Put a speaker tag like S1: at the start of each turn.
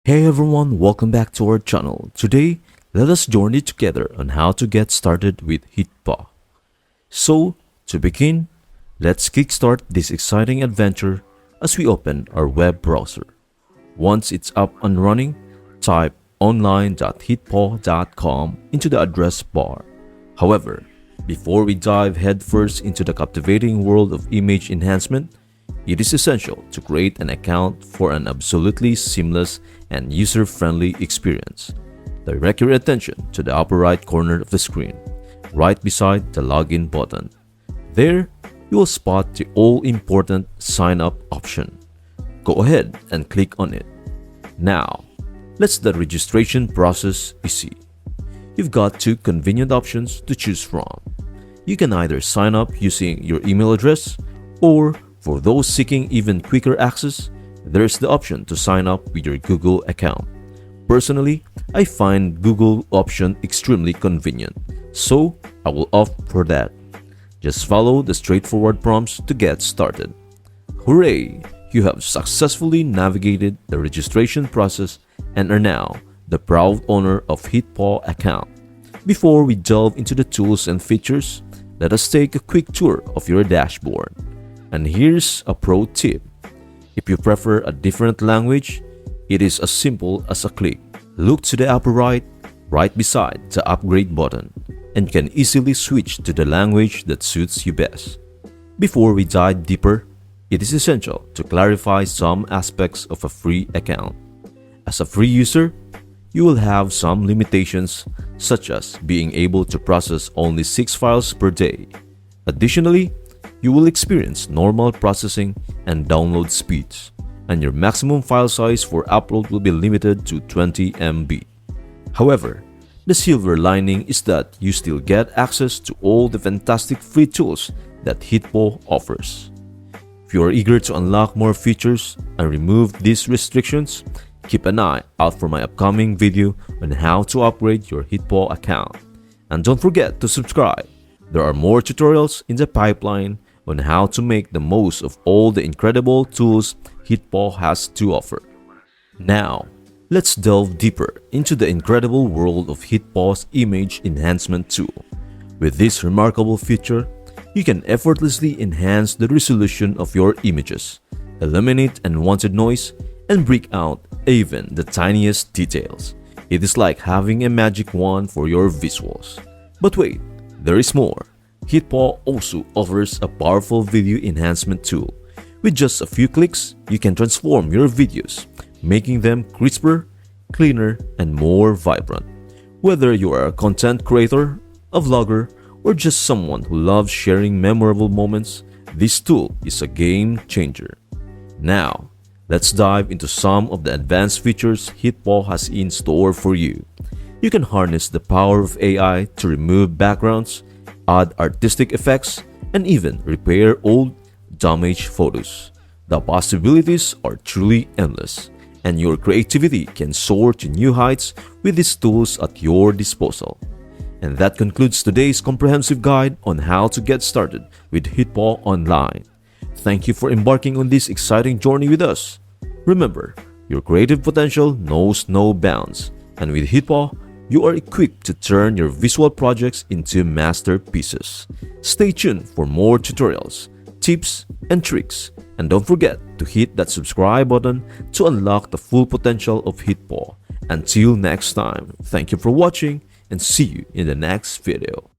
S1: Hey everyone, welcome back to our channel. Today, let us journey together on how to get started with HitPaw. So, to begin, let's kickstart this exciting adventure as we open our web browser. Once it's up and running, type online.hitpaw.com into the address bar. However, before we dive headfirst into the captivating world of image enhancement, it is essential to create an account for an absolutely seamless and user-friendly experience. Direct your attention to the upper right corner of the screen, right beside the login button. There, you will spot the all-important sign up option. Go ahead and click on it. Now, let's the registration process easy. You've got two convenient options to choose from. You can either sign up using your email address, or for those seeking even quicker access, there's the option to sign up with your Google account. Personally, I find Google option extremely convenient, so I will opt for that. Just follow the straightforward prompts to get started. Hooray! You have successfully navigated the registration process and are now the proud owner of HitPaw account. Before we delve into the tools and features, let us take a quick tour of your dashboard. And here's a pro tip. If you prefer a different language, it is as simple as a click. Look to the upper right beside the upgrade button, and you can easily switch to the language that suits you best. Before we dive deeper, it is essential to clarify some aspects of a free account. As a free user, you will have some limitations, such as being able to process only 6 files per day. Additionally, you will experience normal processing and download speeds, and your maximum file size for upload will be limited to 20 MB. However, the silver lining is that you still get access to all the fantastic free tools that HitPaw offers. If you are eager to unlock more features and remove these restrictions, keep an eye out for my upcoming video on how to upgrade your HitPaw account. And don't forget to subscribe. There are more tutorials in the pipeline on how to make the most of all the incredible tools HitPaw has to offer. Now, let's delve deeper into the incredible world of HitPaw's image enhancement tool. With this remarkable feature, you can effortlessly enhance the resolution of your images, eliminate unwanted noise, and break out even the tiniest details. It is like having a magic wand for your visuals. But wait, there is more. HitPaw also offers a powerful video enhancement tool. With just a few clicks, you can transform your videos, making them crisper, cleaner, and more vibrant. Whether you are a content creator, a vlogger, or just someone who loves sharing memorable moments, this tool is a game changer. Now, let's dive into some of the advanced features HitPaw has in store for you. You can harness the power of AI to remove backgrounds, add artistic effects, and even repair old, damaged photos. The possibilities are truly endless, and your creativity can soar to new heights with these tools at your disposal. And that concludes today's comprehensive guide on how to get started with HitPaw Online. Thank you for embarking on this exciting journey with us. Remember, your creative potential knows no bounds, and with HitPaw, you are equipped to turn your visual projects into masterpieces. Stay tuned for more tutorials, tips, and tricks, and don't forget to hit that subscribe button to unlock the full potential of HitPaw. Until next time, thank you for watching and see you in the next video.